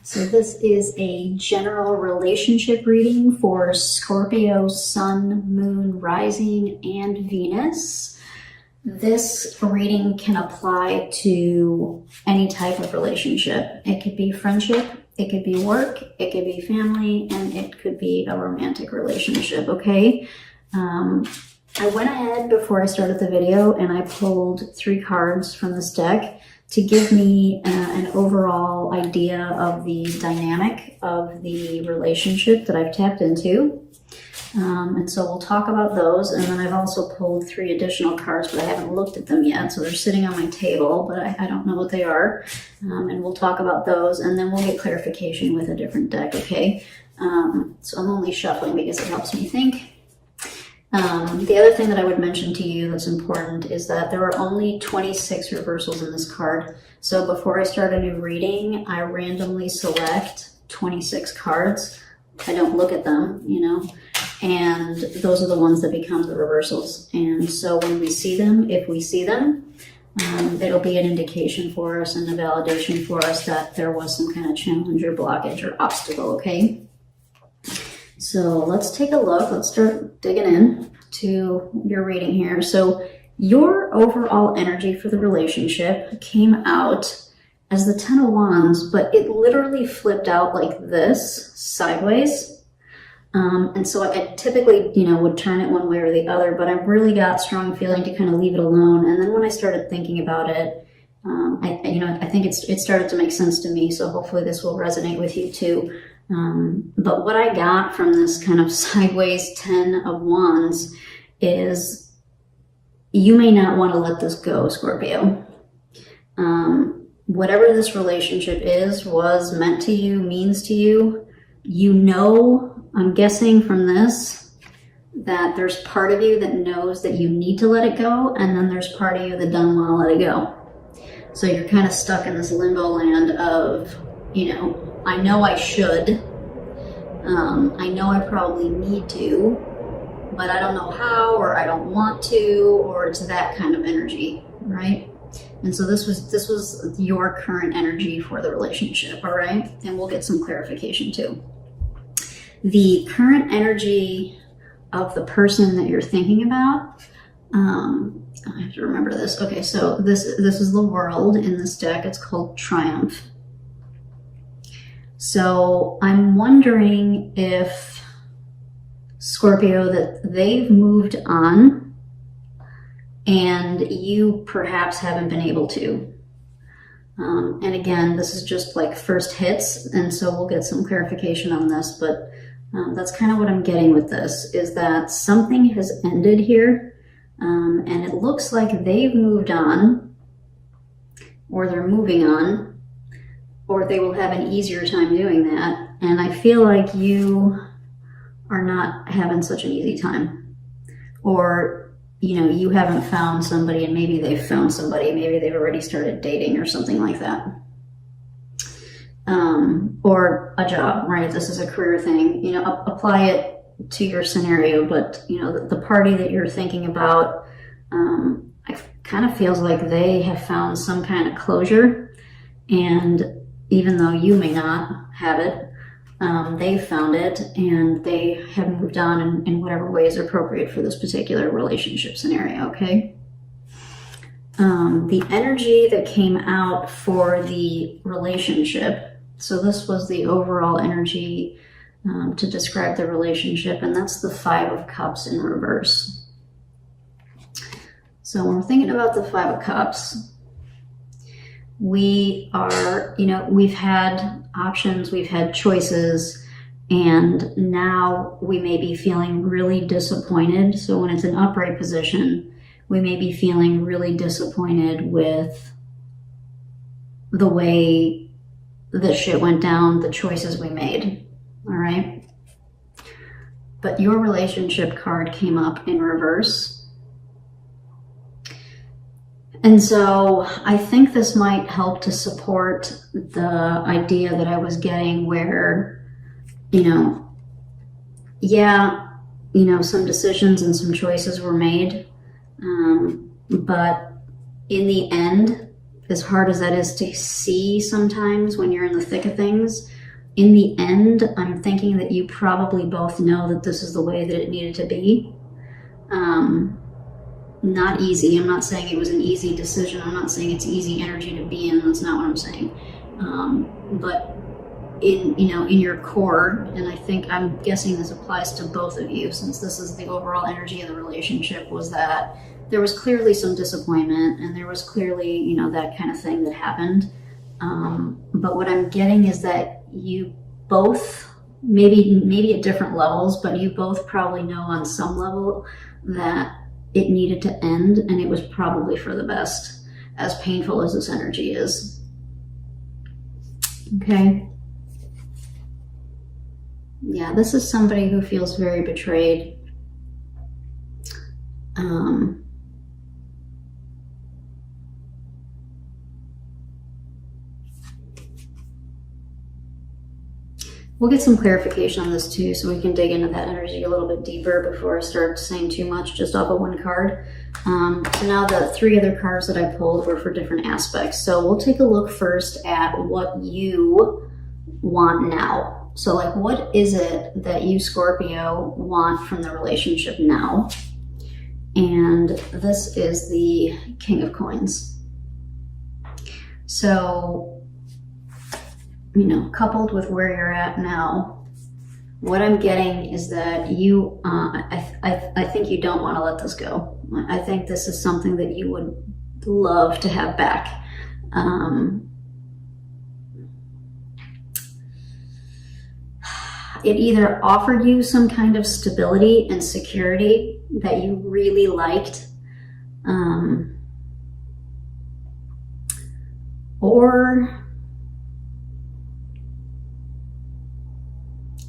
So this is a general relationship reading for Scorpio, Sun, Moon, Rising, and Venus. This reading can apply to any type of relationship. It could be friendship, it could be work, it could be family, and it could be a romantic relationship, okay? I went ahead before I started the video and I pulled 3 cards from this deck to give me an overall idea of the dynamic of the relationship that I've tapped into. And so we'll talk about those, and then I've also pulled 3 additional cards, but I haven't looked at them yet, so they're sitting on my table, but I don't know what they are. And we'll talk about those, and then we'll get clarification with a different deck, okay? So I'm only shuffling because it helps me think. The other thing that I would mention to you that's important is that there are only 26 reversals in this card. So before I start a new reading, I randomly select 26 cards. I don't look at them, you know, and those are the ones that become the reversals. And so when we see them, if we see them, it'll be an indication for us and a validation for us that there was some kind of challenge or blockage or obstacle, okay? So let's take a look. Let's start digging in to your reading here. So your overall energy for the relationship came out as the 10 of Wands, but it literally flipped out like this, sideways. And so I typically, you know, would turn it one way or the other, but I really got strong feeling to kind of leave it alone. And then when I started thinking about it, I think it started to make sense to me. So hopefully this will resonate with you too. But what I got from this kind of sideways 10 of Wands is you may not want to let this go, Scorpio. Whatever this relationship is, was meant to you, means to you, you know, I'm guessing from this, that there's part of you that knows that you need to let it go, and then there's part of you that doesn't want to let it go. So you're kind of stuck in this limbo land of, you know I should, I know I probably need to, but I don't know how, or I don't want to, or it's that kind of energy, right? And so this was your current energy for the relationship, all right? And we'll get some clarification too. The current energy of the person that you're thinking about, I have to remember this. Okay, so this is the World in this deck. It's called Triumph. So I'm wondering if, Scorpio, that they've moved on and you perhaps haven't been able to. And again, this is just like first hits, and so we'll get some clarification on this, but that's kind of what I'm getting with this, is that something has ended here, and it looks like they've moved on, or they're moving on, or they will have an easier time doing that. And I feel like you are not having such an easy time. Or, you know, you haven't found somebody and maybe they've found somebody, maybe they've already started dating or something like that. Or a job, right? This is a career thing, you know, apply it to your scenario, but you know, the party that you're thinking about, it kind of feels like they have found some kind of closure, and even though you may not have it, they've found it, and they have moved on in whatever way is appropriate for this particular relationship scenario, okay? The energy that came out for the relationship, so this was the overall energy to describe the relationship, and that's the 5 of Cups in reverse. So when we're thinking about the 5 of Cups, we are, you know, we've had options, we've had choices, and now we may be feeling really disappointed. So when it's an upright position, we may be feeling really disappointed with the way the shit went down, the choices we made, all right? But your relationship card came up in reverse. And so I think this might help to support the idea that I was getting where, you know, yeah, you know, some decisions and some choices were made, but in the end, as hard as that is to see sometimes when you're in the thick of things, in the end, I'm thinking that you probably both know that this is the way that it needed to be. Not easy. I'm not saying it was an easy decision. I'm not saying it's easy energy to be in. That's not what I'm saying. But in your core, and I'm guessing this applies to both of you, since this is the overall energy of the relationship, was that there was clearly some disappointment, and there was clearly, that kind of thing that happened. But what I'm getting is that you both, maybe at different levels, but you both probably know on some level that it needed to end, and it was probably for the best, as painful as this energy is. Okay? Yeah, this is somebody who feels very betrayed. We'll get some clarification on this too, so we can dig into that energy a little bit deeper before I start saying too much just off of one card. So now the 3 other cards that I pulled were for different aspects. So we'll take a look first at what you want now. So like, what is it that you, Scorpio, want from the relationship now? And this is the King of Coins. So, coupled with where you're at now, what I'm getting is that you, I think you don't want to let this go. I think this is something that you would love to have back. It either offered you some kind of stability and security that you really liked, or,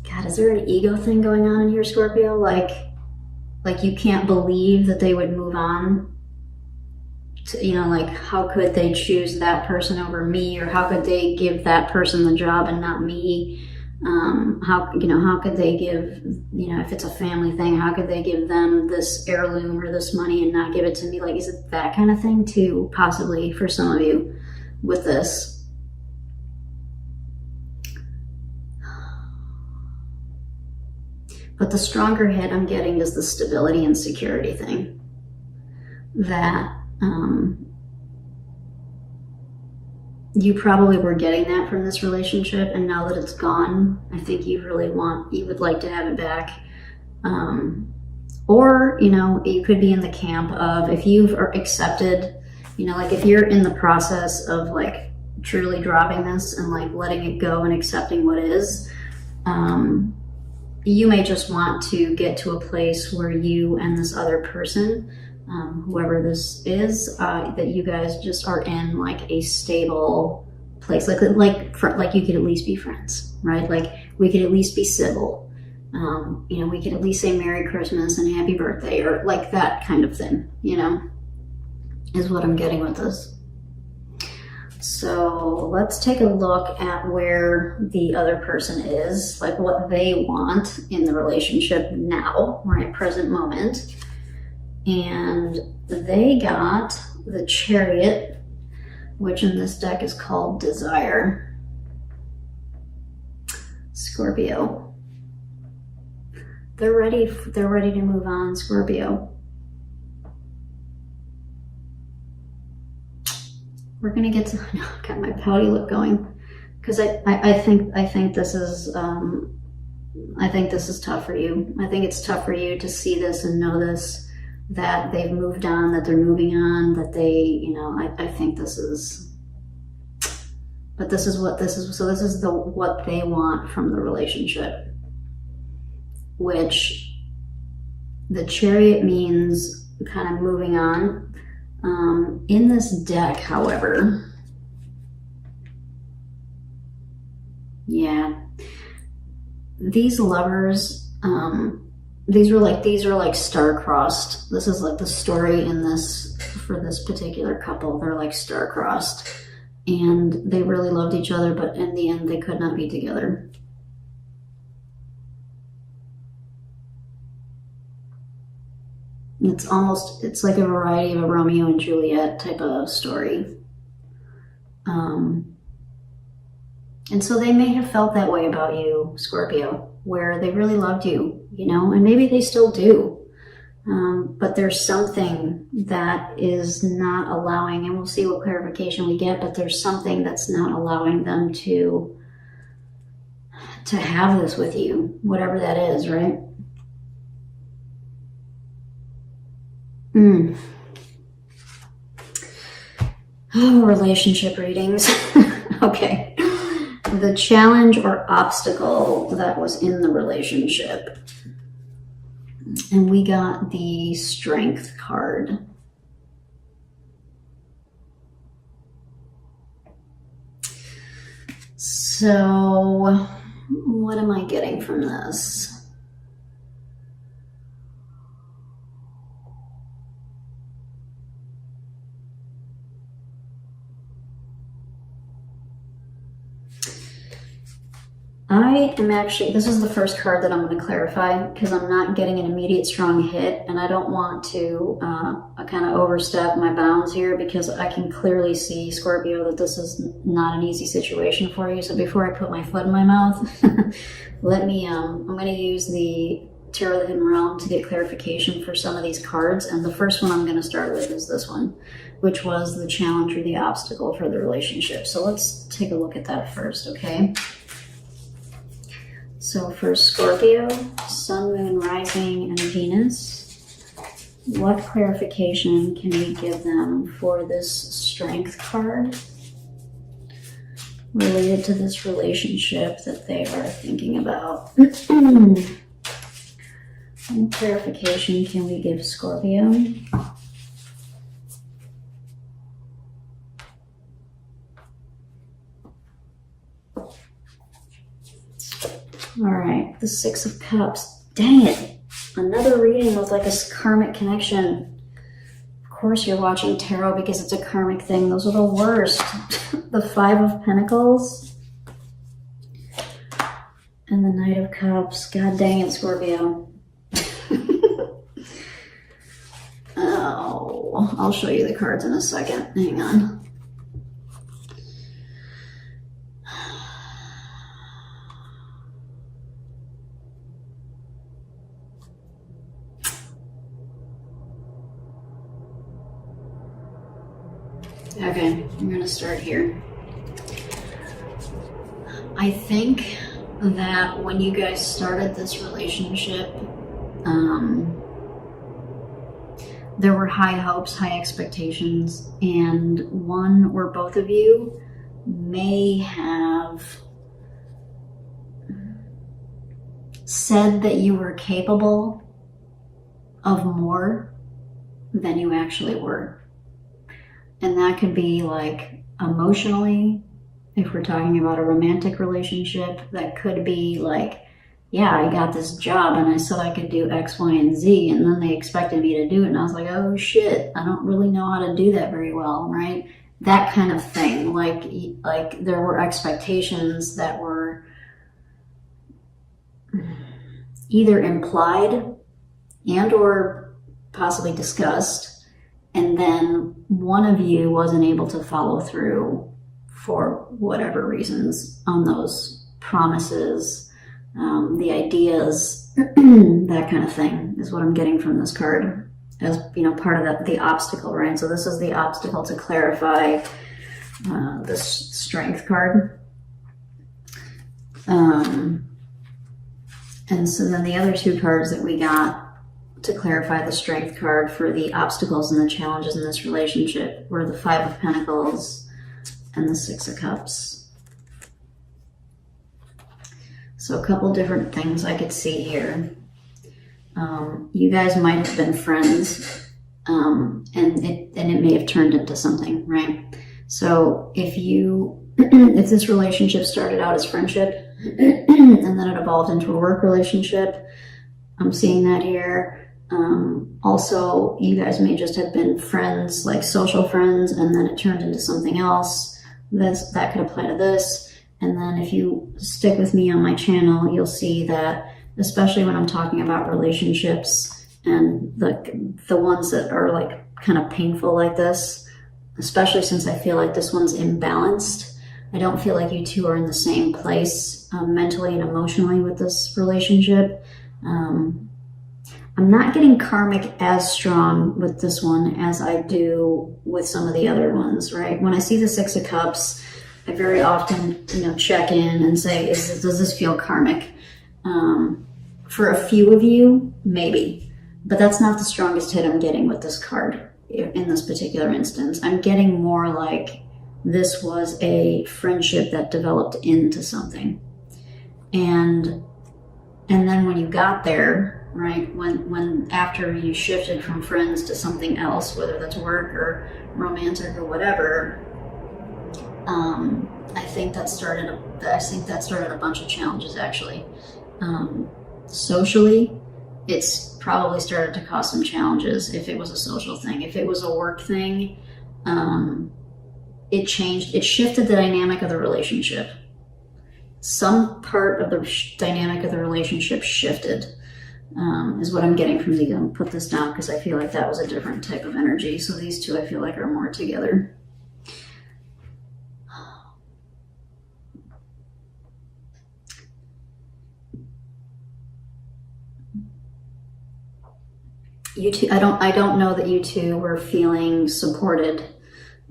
God, is there an ego thing going on in here, Scorpio? Like you can't believe that they would move on to, like, how could they choose that person over me, or how could they give that person the job and not me? How could they give, if it's a family thing, how could they give them this heirloom or this money and not give it to me? Like, is it that kind of thing too, possibly for some of you with this? But the stronger hit I'm getting is the stability and security thing. That, you probably were getting that from this relationship, and now that it's gone, I think you would like to have it back. Or, you could be in the camp of, if you've accepted, like if you're in the process of like truly dropping this and like letting it go and accepting what is, you may just want to get to a place where you and this other person, whoever this is, that you guys just are in like a stable place, like you could at least be friends, right? Like we could at least be civil. We could at least say Merry Christmas and Happy Birthday, or like that kind of thing, is what I'm getting with this. So let's take a look at where the other person is, like what they want in the relationship now, right, present moment. And they got the Chariot, which in this deck is called Desire. Scorpio. They're ready to move on, Scorpio. We're gonna get to, got my pouty lip going, because I think this is tough for you. I think it's tough for you to see this and know this, that they've moved on, that they're moving on, that they, I think this is, but this is what this is. So this is what they want from the relationship, which the Chariot means kind of moving on. In this deck, however, yeah, these lovers, these are like star-crossed. This is like the story for this particular couple. They're like star-crossed, and they really loved each other, but in the end, they could not be together. It's like a variety of a Romeo and Juliet type of story. And so they may have felt that way about you, Scorpio, where they really loved you, you know, and maybe they still do. But there's something that is not allowing, and we'll see what clarification we get, but there's something that's not allowing them to have this with you, whatever that is, right? Oh, relationship readings. Okay. The challenge or obstacle that was in the relationship. And we got the Strength card. So, what am I getting from this? This is the first card that I'm going to clarify because I'm not getting an immediate strong hit, and I don't want to kind of overstep my bounds here because I can clearly see, Scorpio, that this is not an easy situation for you. So before I put my foot in my mouth, I'm going to use the Tarot of the Hidden Realm to get clarification for some of these cards. And the first one I'm going to start with is this one, which was the challenge or the obstacle for the relationship. So let's take a look at that first, okay? So for Scorpio, Sun, Moon, Rising, and Venus, what clarification can we give them for this Strength card related to this relationship that they are thinking about? What clarification can we give Scorpio? All right, the Six of Cups. Dang it. Another reading with like a karmic connection. Of course you're watching tarot because it's a karmic thing. Those are the worst. The Five of Pentacles and the Knight of Cups. God dang it, Scorpio. Oh, I'll show you the cards in a second. Hang on. Okay, I'm going to start here. I think that when you guys started this relationship, there were high hopes, high expectations, and one or both of you may have said that you were capable of more than you actually were. And that could be like emotionally, if we're talking about a romantic relationship. That could be like, yeah, I got this job and I said I could do X, Y, and Z, and then they expected me to do it, and I was like, oh shit, I don't really know how to do that very well, right? That kind of thing. Like there were expectations that were either implied and or possibly discussed, and then one of you wasn't able to follow through for whatever reasons on those promises, the ideas, that kind of thing is what I'm getting from this card as, you know, part of the obstacle, right? So this is the obstacle to clarify this Strength card. And so then the other two cards that we got to clarify the Strength card for the obstacles and the challenges in this relationship were the Five of Pentacles and the Six of Cups. So a couple different things I could see here. You guys might have been friends, and it may have turned into something, right? So if this relationship started out as friendship and then it evolved into a work relationship, I'm seeing that here. Also, you guys may just have been friends, like social friends, and then it turned into something else. That could apply to this. And then if you stick with me on my channel, you'll see that, especially when I'm talking about relationships and the ones that are like kind of painful like this, especially since I feel like this one's imbalanced. I don't feel like you two are in the same place mentally and emotionally with this relationship. I'm not getting karmic as strong with this one as I do with some of the other ones, right? When I see the Six of Cups, I very often, check in and say, does this feel karmic? For a few of you, maybe, but that's not the strongest hit I'm getting with this card in this particular instance. I'm getting more like this was a friendship that developed into something. And then when you got there, right, when after you shifted from friends to something else, whether that's work or romantic or whatever, I think that started a bunch of challenges, actually. Socially, it's probably started to cause some challenges if it was a social thing. If it was a work thing, it shifted the dynamic of the relationship. Some part of the dynamic of the relationship shifted, is what I'm getting from these. I'm gonna put this down because I feel like that was a different type of energy. So these two I feel like are more together. You two, I don't know that you two were feeling supported.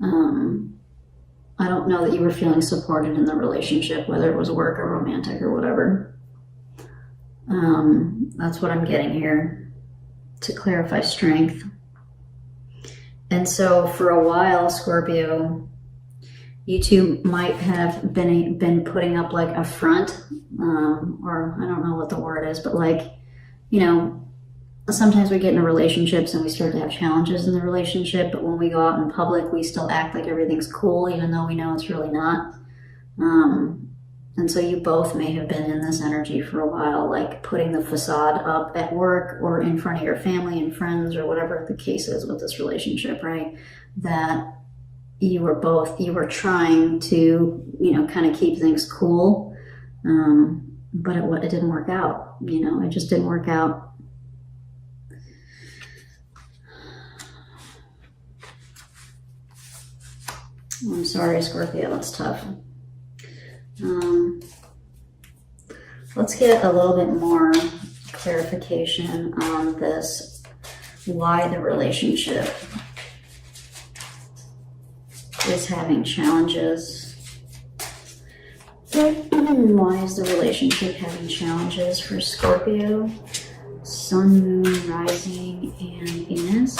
I don't know that you were feeling supported in the relationship, whether it was work or romantic or whatever. That's what I'm getting here to clarify strength. And so for a while, Scorpio, you two might have been putting up like a front, or I don't know what the word is, but like, sometimes we get into relationships and we start to have challenges in the relationship, but when we go out in public, we still act like everything's cool, even though we know it's really not. And so you both may have been in this energy for a while, like putting the facade up at work or in front of your family and friends or whatever the case is with this relationship, right? That you were trying to, kind of keep things cool, but it didn't work out, it just didn't work out. I'm sorry, Scorpio, that's tough. Let's get a little bit more clarification on this, why the relationship is having challenges. Why is the relationship having challenges for Scorpio, Sun, Moon, Rising, and Venus?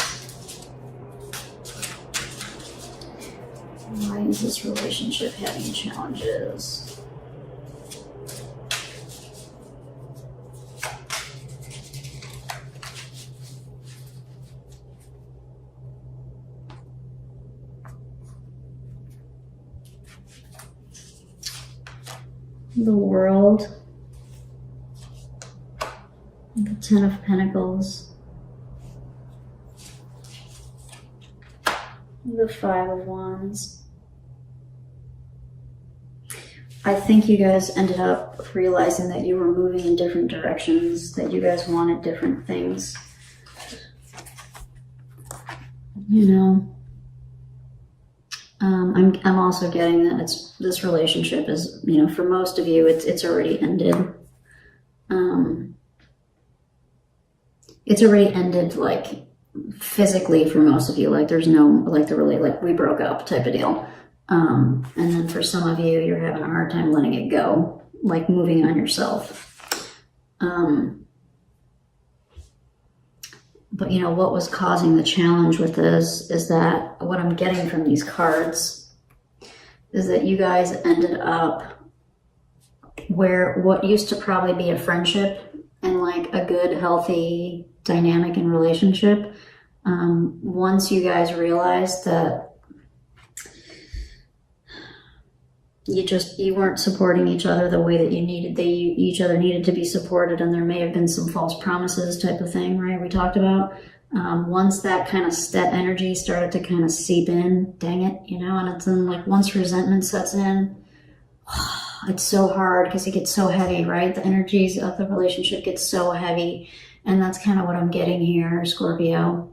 Why is this relationship having challenges? The World, the Ten of Pentacles, the Five of Wands. I think you guys ended up realizing that you were moving in different directions, that you guys wanted different things. I'm also getting that this relationship is, for most of you, it's already ended. It's already ended, like, physically for most of you. Like, there's no, like, we broke up type of deal. And then for some of you, you're having a hard time letting it go, like moving on yourself. But what was causing the challenge with this is that what I'm getting from these cards is that you guys ended up where what used to probably be a friendship and like a good, healthy dynamic and relationship, once you guys realized that you weren't supporting each other the way that each other needed to be supported, and there may have been some false promises type of thing, right? We talked about, once that kind of energy started to kind of seep in, dang it, and it's then like once resentment sets in, it's so hard because it gets so heavy, right? The energies of the relationship get so heavy, and that's kind of what I'm getting here, Scorpio.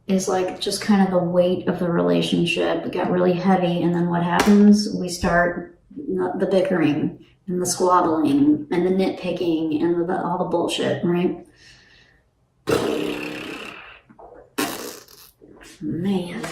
is like just kind of the weight of the relationship. It got really heavy, and then what happens? We start the bickering and the squabbling and the nitpicking and all the bullshit, right? Man.